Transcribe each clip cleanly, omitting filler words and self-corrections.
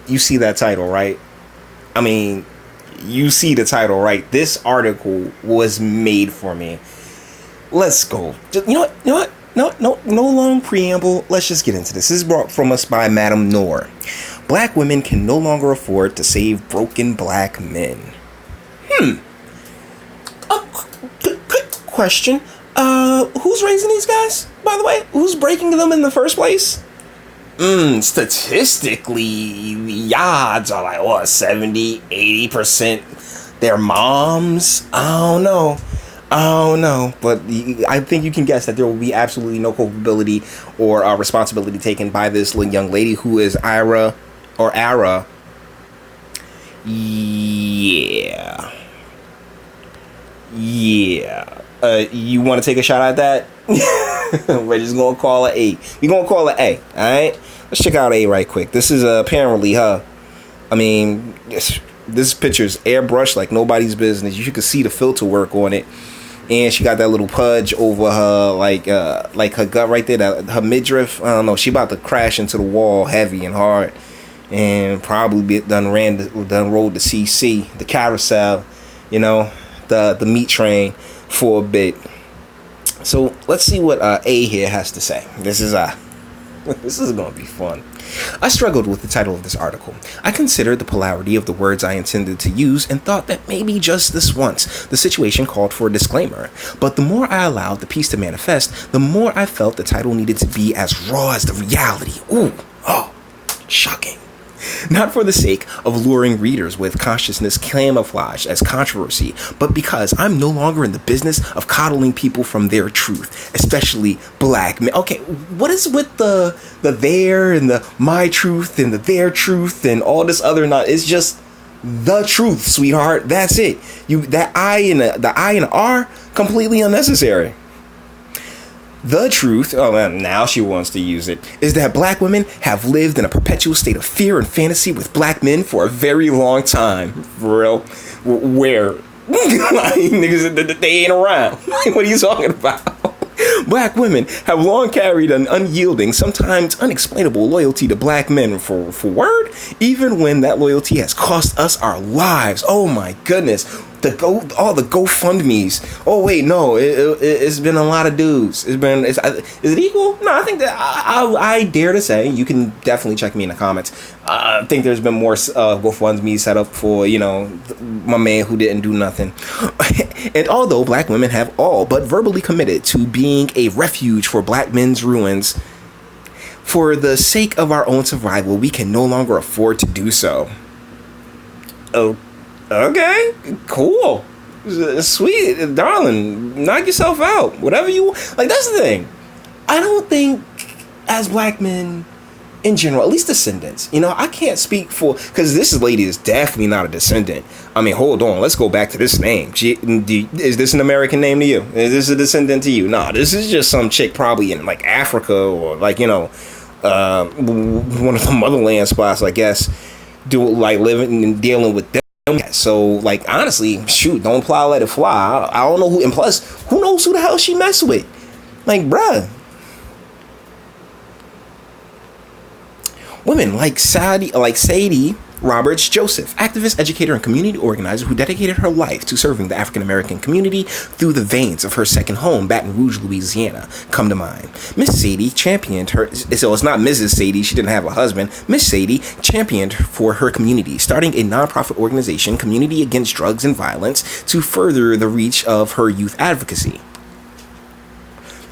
you see that title, right? I mean, you see the title, right? This article was made for me. Let's go. Just, you know what? You know what? No long preamble. Let's just get into this. This is brought from us by Madam Noor. Black women can no longer afford to save broken black men. Quick question. Who's raising these guys, by the way? Who's breaking them in the first place? Statistically, the odds are like, what, 70, 80%? Their moms? I don't know. But I think you can guess that there will be absolutely no culpability or responsibility taken by this young lady who is Ira. Yeah. You want to take a shot at that? We're just gonna call it A. We're gonna call it A. All right. Let's check out A right quick. This is apparently her. I mean, this picture's airbrushed like nobody's business. You can see the filter work on it, and she got that little pudge over her, like her gut right there, her midriff. I don't know. She about to crash into the wall, heavy and hard, and probably done rode the CC, the carousel, the meat train for a bit. So let's see what A here has to say. This is gonna be fun. I struggled with the title of this article. I considered the polarity of the words I intended to use and thought that maybe just this once the situation called for a disclaimer. But the more I allowed the piece to manifest, the more I felt the title needed to be as raw as the reality. Shocking. Not for the sake of luring readers with consciousness camouflaged as controversy, but because I'm no longer in the business of coddling people from their truth, especially black men. Okay, what is with the their and the my truth and the their truth and all this other it's just the truth, sweetheart. That's it. That I and the I and R completely unnecessary. The truth, now she wants to use it, is that black women have lived in a perpetual state of fear and fantasy with black men for a very long time. For real. Where? Niggas, they ain't around. What are you talking about? Black women have long carried an unyielding, sometimes unexplainable loyalty to black men for word, even when that loyalty has cost us our lives. Oh my goodness. All the GoFundMe's. Oh wait, no, it's been a lot of dudes. Is it equal? No, I think that I dare to say, you can definitely check me in the comments. I think there's been more GoFundMe set up for my man who didn't do nothing. And although black women have all but verbally committed to being a refuge for black men's ruins, for the sake of our own survival, we can no longer afford to do so. Oh. Okay, cool, sweet, darling, knock yourself out, whatever you want. Like, that's the thing. I don't think, as black men in general, at least descendants, I can't speak for, because this lady is definitely not a descendant. I mean, hold on, let's go back to this name. Is this an American name to you? Is this a descendant to you? Nah, this is just some chick probably in like Africa or like one of the motherland spots, I guess, living and dealing with them. So, like, honestly, shoot, don't apply, let it fly. I don't know who, and plus, who knows who the hell she messed with? Like, bruh. Women like Sadie Roberts Joseph, activist, educator, and community organizer who dedicated her life to serving the African American community through the veins of her second home, Baton Rouge, Louisiana, come to mind. Miss Sadie championed her, so it's not Mrs. Sadie, she didn't have a husband. Miss Sadie championed for her community, starting a nonprofit organization, Community Against Drugs and Violence, to further the reach of her youth advocacy.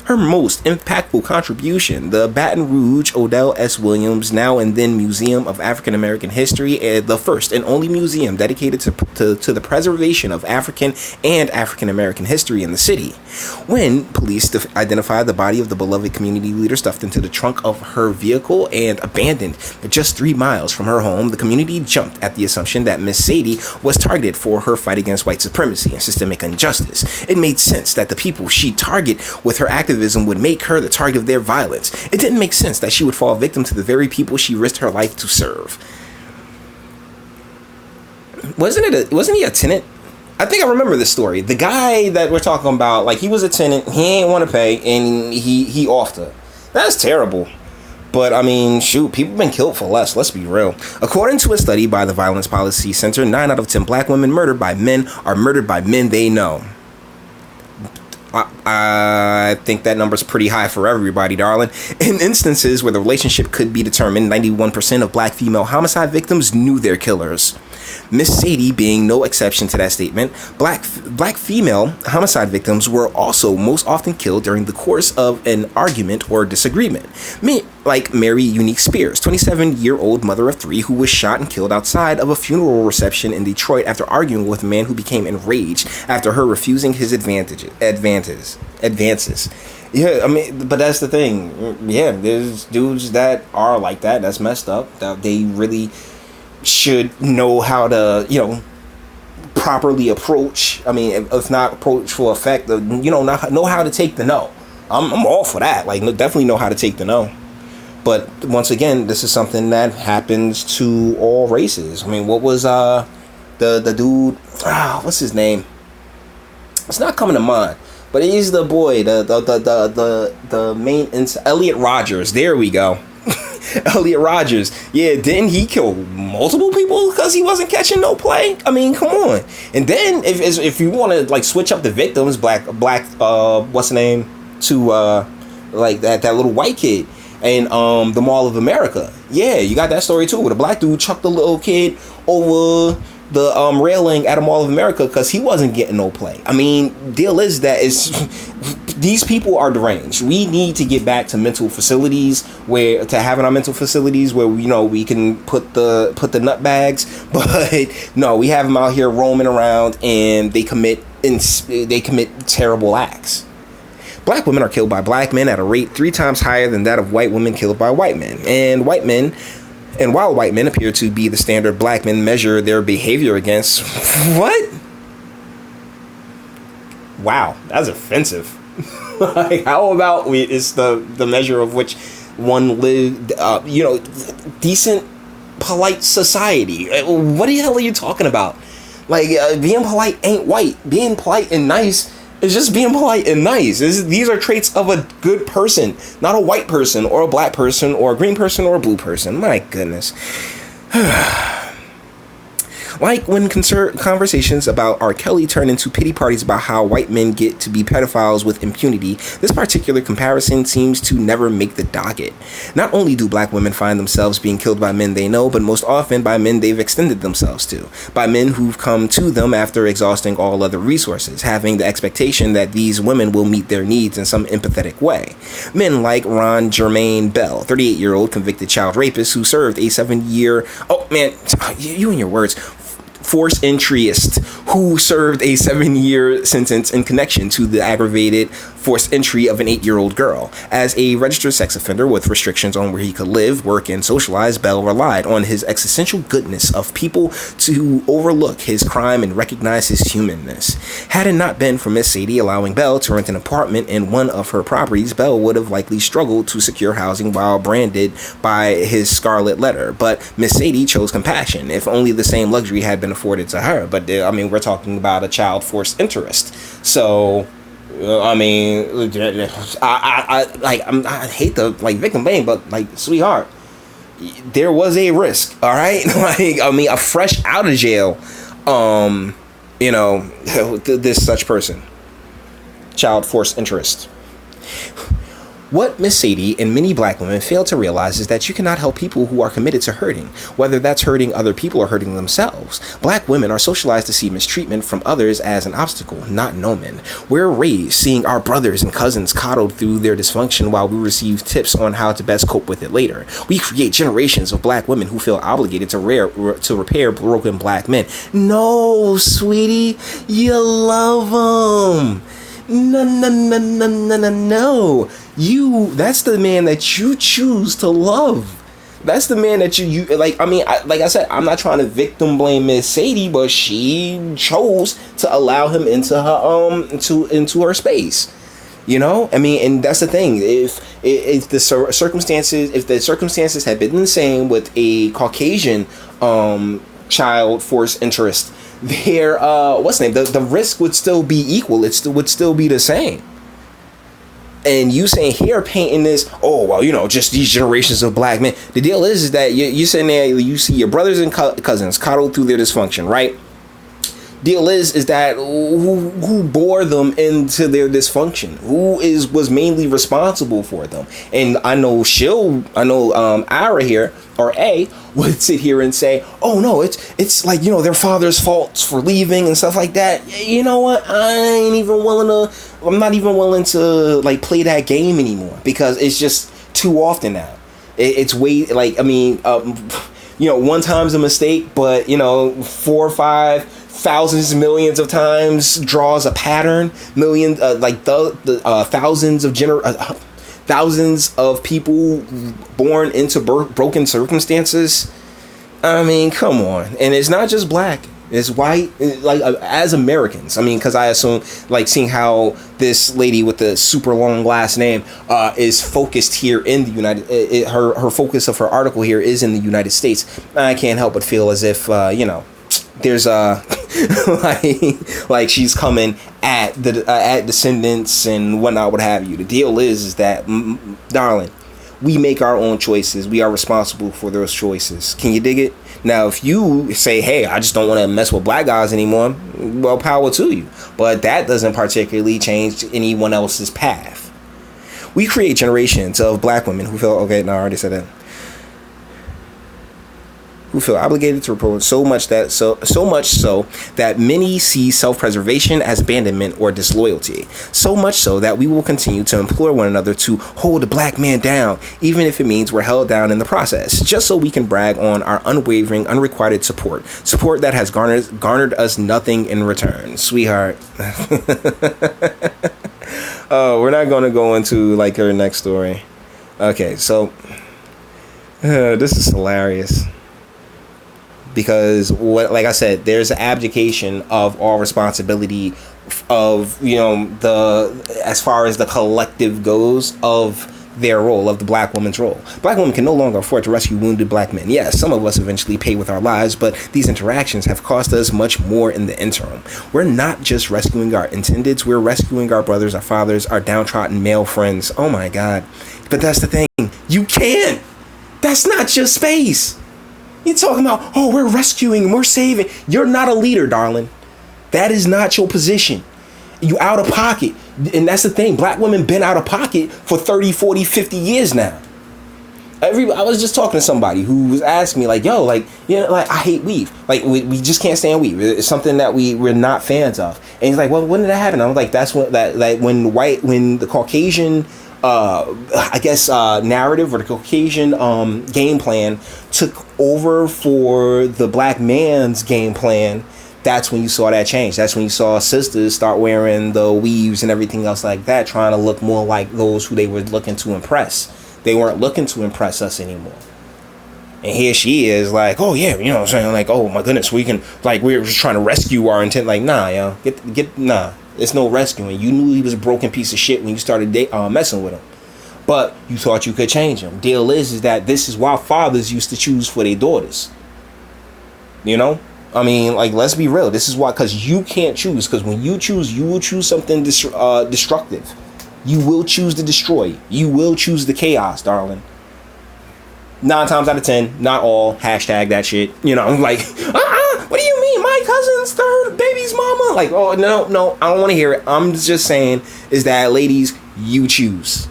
Her most impactful contribution, the Baton Rouge Odell S. Williams Now and Then Museum of African American History, the first and only museum dedicated to the preservation of African and African American history in the city. When police identified the body of the beloved community leader stuffed into the trunk of her vehicle and abandoned just 3 miles from her home, the community jumped at the assumption that Miss Sadie was targeted for her fight against white supremacy and systemic injustice. It made sense that the people she'd target with her activism would make her the target of their violence. It didn't make sense that she would fall victim to the very people she risked her life to serve. Wasn't he a tenant? I think I remember this story. The guy that we're talking about, like, he was a tenant, he ain't want to pay, and he offed her. That's terrible. But I mean, shoot, people been killed for less. Let's be real. According to a study by the Violence Policy Center, 9 out of 10 black women murdered by men are murdered by men they know. I think that number's pretty high for everybody, darling. In instances where the relationship could be determined, 91% of black female homicide victims knew their killers. Miss Sadie being no exception to that statement. Black female homicide victims were also most often killed during the course of an argument or disagreement. Like Mary Unique Spears, 27-year-old mother of 3 who was shot and killed outside of a funeral reception in Detroit after arguing with a man who became enraged after her refusing his advances. Yeah, I mean, but that's the thing. Yeah, there's dudes that are like that. That's messed up. That they really should know how to, properly approach. I mean, if not approach for effect, know how to take the no. I'm all for that. Like, definitely know how to take the no. But once again, this is something that happens to all races. I mean, what was the dude? What's his name? It's not coming to mind. But he's the boy, the main Elliot Rogers. There we go. Elliot Rogers. Yeah, didn't he kill multiple people because he wasn't catching no play? I mean, come on. And then if you want to like switch up the victims, black what's the name, to like that little white kid and the Mall of America. Yeah, you got that story too, where the black dude chucked the little kid over the railing at a Mall of America because he wasn't getting no play. I mean, deal is that these people are deranged. We need to get back to mental facilities where we can put the nut bags. But no, we have them out here roaming around and they commit terrible acts. Black women are killed by black men at a rate 3 times higher than that of white women killed by white men. And while white men appear to be the standard, black men measure their behavior against what? Wow, that's offensive. Like, how about it's the measure of which one lived, decent, polite society? What the hell are you talking about? Like, being polite ain't white. Being polite and nice is just being polite and nice. These are traits of a good person, not a white person or a black person or a green person or a blue person. My goodness. Like when conversations about R. Kelly turn into pity parties about how white men get to be pedophiles with impunity, this particular comparison seems to never make the docket. Not only do black women find themselves being killed by men they know, but most often by men they've extended themselves to, by men who've come to them after exhausting all other resources, having the expectation that these women will meet their needs in some empathetic way. Men like Ron Jermaine Bell, 38-year-old convicted child rapist who served a 7-year... Oh, man, you and your words... force entryist who served a 7-year sentence in connection to the aggravated forced entry of an 8-year-old girl. As a registered sex offender with restrictions on where he could live, work, and socialize, Bell relied on his existential goodness of people to overlook his crime and recognize his humanness. Had it not been for Miss Sadie allowing Bell to rent an apartment in one of her properties, Bell would have likely struggled to secure housing while branded by his scarlet letter. But Miss Sadie chose compassion, if only the same luxury had been afforded to her. But I mean, we're talking about a child forced interest. So I mean, I hate the victim blame, but sweetheart, there was a risk. All right, a fresh out of jail, this such person, child forced interest. What Miss Sadie and many black women fail to realize is that you cannot help people who are committed to hurting, whether that's hurting other people or hurting themselves. Black women are socialized to see mistreatment from others as an obstacle, not an omen. We're raised seeing our brothers and cousins coddled through their dysfunction while we receive tips on how to best cope with it later. We create generations of black women who feel obligated to repair broken black men. No, sweetie, you love them. No. That's the man that you choose to love. That's the man that you like. I mean, like I said, I'm not trying to victim blame Miss Sadie, but she chose to allow him into her into her space. I mean, and that's the thing. If the circumstances had been the same with a Caucasian child force interest, their the risk would still be equal. It would still be the same. And you saying here painting this, oh well, you know, just these generations of black men. The deal is that you're sitting there, you see your brothers and cousins coddled through their dysfunction, right? Deal is that who bore them into their dysfunction? Who was mainly responsible for them? And I know Ira here, or A, would sit here and say, oh no, it's like, you know, their father's faults for leaving and stuff like that. You know what? I'm not even willing to like play that game anymore, because it's just too often now. It's way, like, I mean, you know, one time's a mistake, but, you know, 4 or 5 thousands, millions of times draws a pattern. Millions, like the thousands of people born into broken circumstances. I mean, come on. And it's not just black, it's white, like as Americans. I mean, because I assume, like, seeing how this lady with the super long last name is focused here in the her focus of her article here is in the United States. I can't help but feel as if, you know, there's like she's coming at descendants and whatnot, what have you. The deal is that, darling, we make our own choices. We are responsible for those choices. Can you dig it? Now, if you say, hey, I just don't want to mess with black guys anymore, well, power to you. But that doesn't particularly change anyone else's path. We create generations of black women who feel, okay, no, I already said that, who feel obligated to report so much so that many see self-preservation as abandonment or disloyalty. So much so that we will continue to implore one another to hold a black man down, even if it means we're held down in the process, just so we can brag on our unwavering, unrequited support that has garnered us nothing in return. Sweetheart. Oh, we're not going to go into like her next story. Okay, so this is hilarious. Because like I said, there's an abdication of all responsibility of, you know, as far as the collective goes, of their role, of the black woman's role. Black women can no longer afford to rescue wounded black men. Yes, some of us eventually pay with our lives, but these interactions have cost us much more in the interim. We're not just rescuing our intendeds, we're rescuing our brothers, our fathers, our downtrodden male friends. Oh my God. But that's the thing. You can't. That's not your space. You're talking about, oh, we're rescuing, we're saving. You're not a leader, darling. That is not your position. You out of pocket. And that's the thing. Black women been out of pocket for 30, 40, 50 years now. I was just talking to somebody who was asking me, like, yo, like, you know, like, I hate weave. Like, we just can't stand weave. It's something that we're not fans of. And he's like, well, when did that happen? I was like, that's when when the Caucasian narrative, or the Caucasian game plan took over for the black man's game plan, that's when you saw that change. That's when you saw sisters start wearing the weaves and everything else like that, trying to look more like those who they were looking to impress. They weren't looking to impress us anymore. And here she is like, oh yeah, you know what I'm saying? Like, oh my goodness, we can, like, we're just trying to rescue our intent. Like, nah, yo, nah. There's no rescuing. You knew he was a broken piece of shit when you started messing with him. But you thought you could change him. Deal is that this is why fathers used to choose for their daughters. You know? I mean, like, let's be real. This is why, because you can't choose. Because when you choose, you will choose something destructive. You will choose to destroy. You will choose the chaos, darling. 9 times out of 10, not all, hashtag that shit. You know, I'm like, what do you mean? My cousin's third baby's mama? Like, oh, no, I don't want to hear it. I'm just saying is that, ladies, you choose.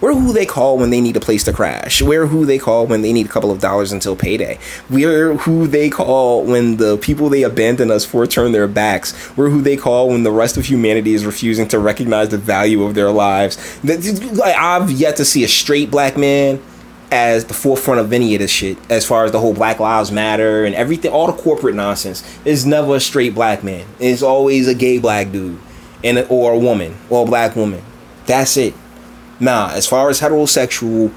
We're who they call when they need a place to crash. We're who they call when they need a couple of dollars until payday. We're who they call when the people they abandon us for turn their backs. We're who they call when the rest of humanity is refusing to recognize the value of their lives. I've yet to see a straight black man as the forefront of any of this shit, as far as the whole Black Lives Matter and everything, all the corporate nonsense. It's never a straight black man. It's always a gay black dude, or a woman, or a black woman. That's it. Nah, as far as heterosexual,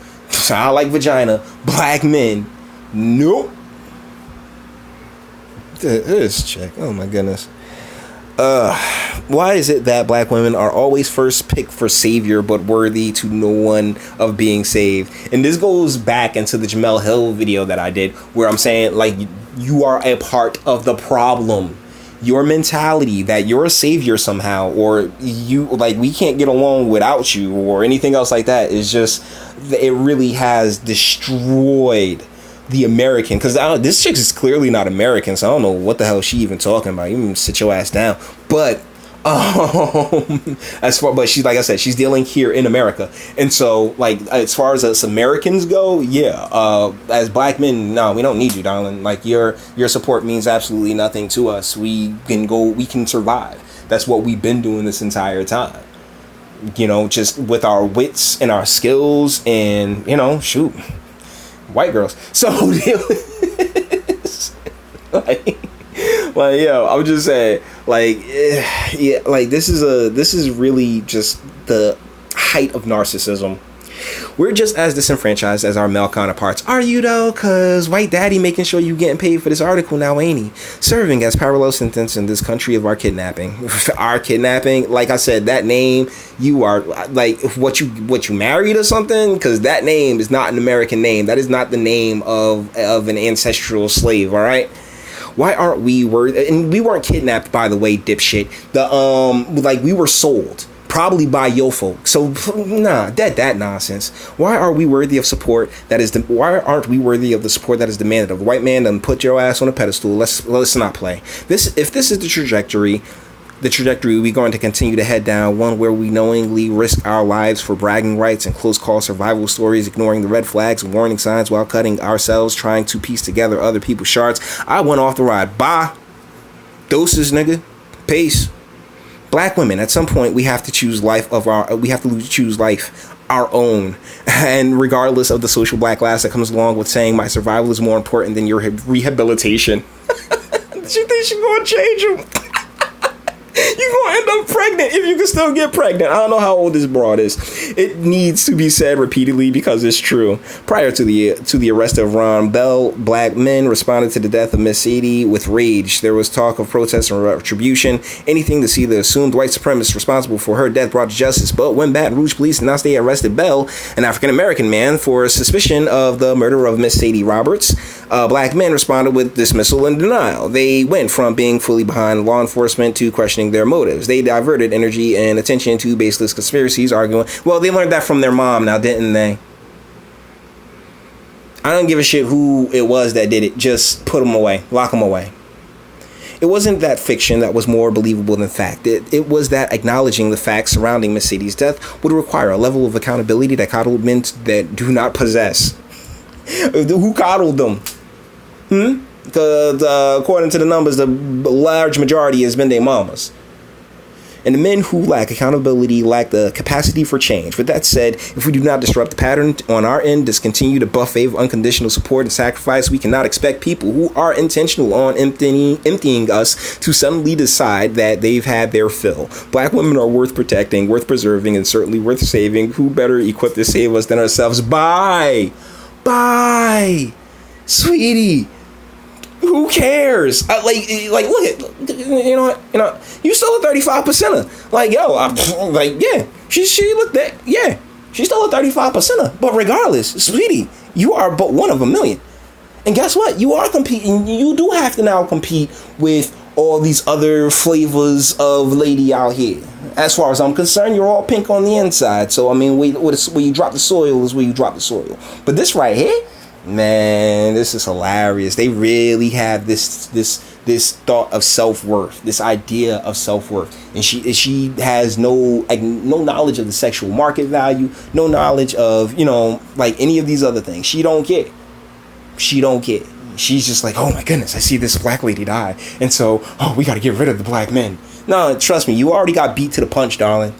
I like vagina, black men, nope. This chick, oh my goodness. Why is it that black women are always first picked for savior, but worthy to no one of being saved? And this goes back into the Jamel Hill video that I did, where I'm saying, like, you are a part of the problem. your mentality that you're a savior somehow, or you like we can't get along without you, or anything else like that, is just, it really has destroyed the American, because this chick is clearly not American, so I don't know what the hell she even talking about. You even sit your ass down. But but she's, like I said, she's dealing here in America, and so like as far as us Americans go, yeah, as black men, no, we don't need you, darling. Like your support means absolutely nothing to us. We can survive. That's what we've been doing this entire time, you know, just with our wits and our skills, and you know, shoot, white girls. So like, yo, I'm just saying, like, yeah, like this is really just the height of narcissism. We're just as disenfranchised as our male counterparts. Are you though? Cause white daddy making sure you getting paid for this article now, ain't he? Serving as parallel sentence in this country of our kidnapping. Our kidnapping, like I said, that name, you are like what you married or something? Cause that name is not an American name. That is not the name of an ancestral slave. All right. Why aren't we and we weren't kidnapped, by the way, dipshit. Like we were sold. Probably by yo folk. So nah, that nonsense. Why are we worthy of support why aren't we worthy of the support that is demanded of a white man? Then put your ass on a pedestal. Let's not play. If this is the trajectory we're going to continue to head down, one where we knowingly risk our lives for bragging rights and close call survival stories, ignoring the red flags and warning signs while cutting ourselves, trying to piece together other people's shards. I went off the ride. Bye. Doses, nigga. Peace. Black women, at some point, we have to choose choose life our own, and regardless of the social backlash that comes along with saying my survival is more important than your rehabilitation. You think she's gonna change him? You're gonna end up pregnant if you can still get pregnant. I don't know how old this broad is. It needs to be said repeatedly because it's true. Prior to the arrest of Ron Bell, black men responded to the death of Miss Sadie with rage. There was talk of protests and retribution, anything to see the assumed white supremacist responsible for her death brought to justice. But when Baton Rouge police announced they arrested Bell, an African-American man, for suspicion of the murder of Miss Sadie Roberts, black men responded with dismissal and denial. They went from being fully behind law enforcement to questioning their motives. They diverted energy and attention to baseless conspiracies, arguing, well, they learned that from their mom now, didn't they? I don't give a shit who it was that did it. Just put them away. Lock them away. It wasn't that fiction that was more believable than fact. It was that acknowledging the facts surrounding Miss Sadie's death would require a level of accountability that coddled men that do not possess. Who coddled them? Because according to the numbers, the large majority has been their mamas. And the men who lack accountability lack the capacity for change. With that said, if we do not disrupt the pattern on our end, discontinue the buffet of unconditional support and sacrifice, we cannot expect people who are intentional on emptying us to suddenly decide that they've had their fill. Black women are worth protecting, worth preserving, and certainly worth saving. Who better equipped to save us than ourselves? Bye, sweetie. Who cares? Like, look at, you know what, you still a 35%er. Like, yo, yeah, she looked at, yeah, she's still a 35%er. But regardless, sweetie, you are but one of a million. And guess what? You are competing. You do have to now compete with all these other flavors of lady out here. As far as I'm concerned, you're all pink on the inside. So, I mean, where you drop the soil is where you drop the soil. But this right here, man, this is hilarious. They really have this thought of self-worth, this idea of self-worth, and she has no knowledge of the sexual market value, no knowledge of, you know, like any of these other things. She don't care. She's just like, oh my goodness, I see this black lady die, and so, oh, we got to get rid of the black men. No, trust me, you already got beat to the punch, darling.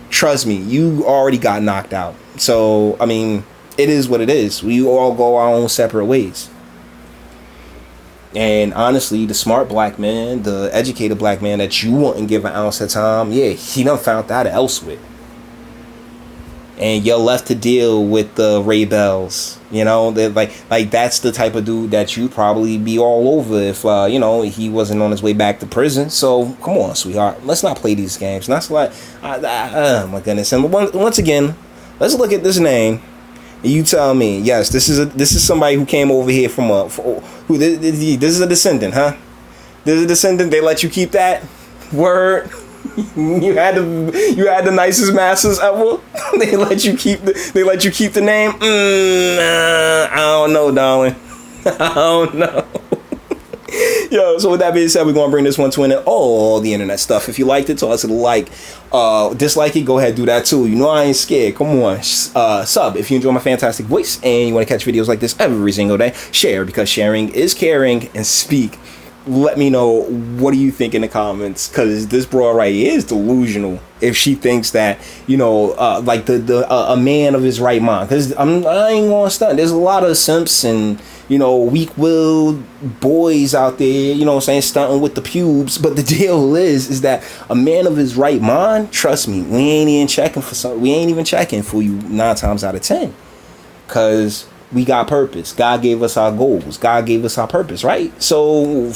Trust me, you already got knocked out. So, I mean, it is what it is. We all go our own separate ways. And honestly, the smart black man, the educated black man that you wouldn't give an ounce of time, yeah, he done found that elsewhere. And you're left to deal with the Ray Bells. You know, like that's the type of dude that you'd probably be all over if, you know, he wasn't on his way back to prison. So, come on, sweetheart. Let's not play these games. And that's like, oh my goodness. And once again, let's look at this name. You tell me, yes, this is somebody who came over here from this is a descendant, huh? There's a descendant. They let you keep that word. You had the nicest masters ever. They let you keep the name. I don't know, darling. I don't know. Yo, so with that being said, we're gonna bring this one to an end. All the internet stuff. If you liked it, toss it a like. Dislike it, go ahead, do that too. You know I ain't scared. Come on. Sub if you enjoy my fantastic voice and you want to catch videos like this every single day. Share, because sharing is caring. And speak. Let me know, what do you think in the comments, because this broad right here is delusional if she thinks that, you know, like a man of his right mind. Because I ain't gonna stunt, there's a lot of simps and, you know, weak-willed boys out there, you know what I'm saying, stunting with the pubes. But the deal is that a man of his right mind, trust me, we ain't even checking for you 9 times out of 10, because we got purpose. God gave us our goals. God gave us our purpose, right? So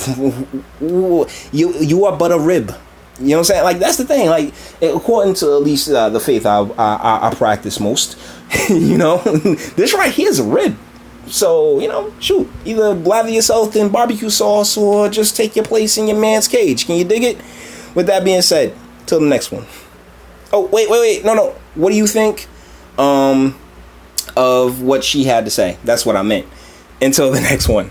you are but a rib. You know what I'm saying? Like, that's the thing. Like, according to at least the faith I practice most, you know, this right here is a rib. So, you know, shoot, either blather yourself in barbecue sauce or just take your place in your man's cage. Can you dig it? With that being said, till the next one. Oh, wait. No. What do you think? Of what she had to say. That's what I meant. Until the next one.